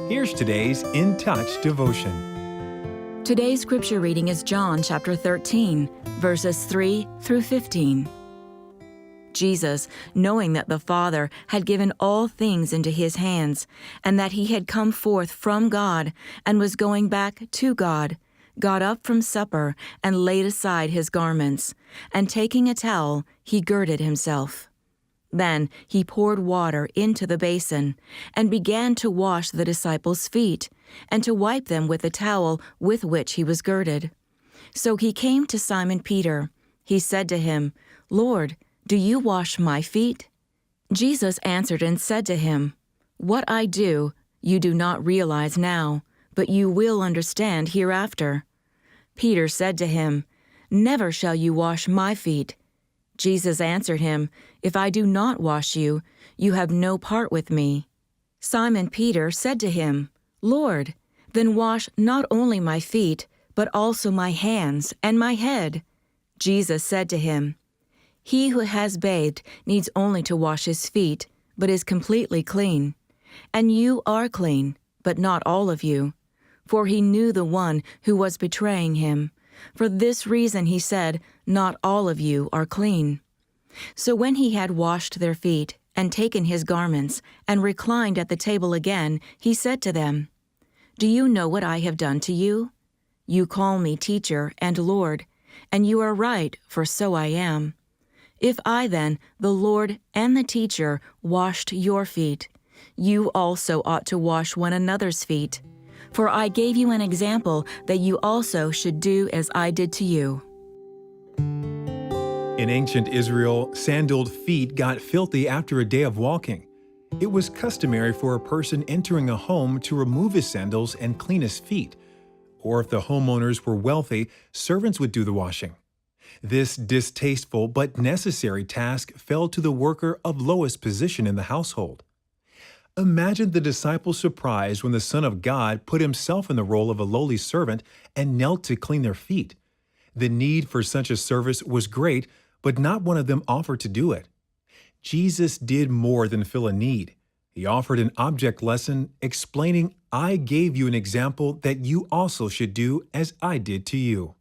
Here's today's In Touch devotion. Today's scripture reading is John chapter 13, verses 3 through 15. Jesus, knowing that the Father had given all things into his hands, and that he had come forth from God and was going back to God, got up from supper and laid aside his garments, and taking a towel, he girded himself. Then he poured water into the basin and began to wash the disciples' feet and to wipe them with the towel with which he was girded. So he came to Simon Peter. He said to him, "Lord, do you wash my feet?" Jesus answered and said to him, "What I do, you do not realize now, but you will understand hereafter." Peter said to him, "Never shall you wash my feet." Jesus answered him, "If I do not wash you, you have no part with me." Simon Peter said to him, "Lord, then wash not only my feet, but also my hands and my head." Jesus said to him, "He who has bathed needs only to wash his feet, but is completely clean. And you are clean, but not all of you." For he knew the one who was betraying him. For this reason he said, "Not all of you are clean." So when he had washed their feet, and taken his garments, and reclined at the table again, he said to them, "Do you know what I have done to you? You call me teacher and Lord, and you are right, for so I am. If I then, the Lord and the teacher, washed your feet, you also ought to wash one another's feet. For I gave you an example that you also should do as I did to you." In ancient Israel, sandaled feet got filthy after a day of walking. It was customary for a person entering a home to remove his sandals and clean his feet. Or if the homeowners were wealthy, servants would do the washing. This distasteful but necessary task fell to the worker of lowest position in the household. Imagine the disciples' surprise when the Son of God put himself in the role of a lowly servant and knelt to clean their feet. The need for such a service was great, but not one of them offered to do it. Jesus did more than fill a need. He offered an object lesson explaining, "I gave you an example that you also should do as I did to you."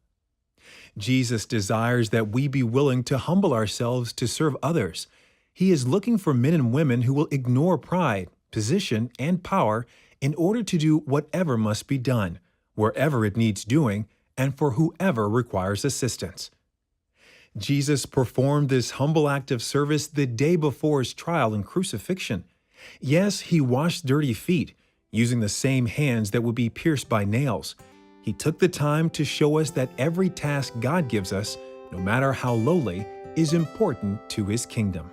Jesus desires that we be willing to humble ourselves to serve others. He is looking for men and women who will ignore pride, position, and power in order to do whatever must be done, wherever it needs doing, and for whoever requires assistance. Jesus performed this humble act of service the day before his trial and crucifixion. Yes, he washed dirty feet, using the same hands that would be pierced by nails. He took the time to show us that every task God gives us, no matter how lowly, is important to his kingdom.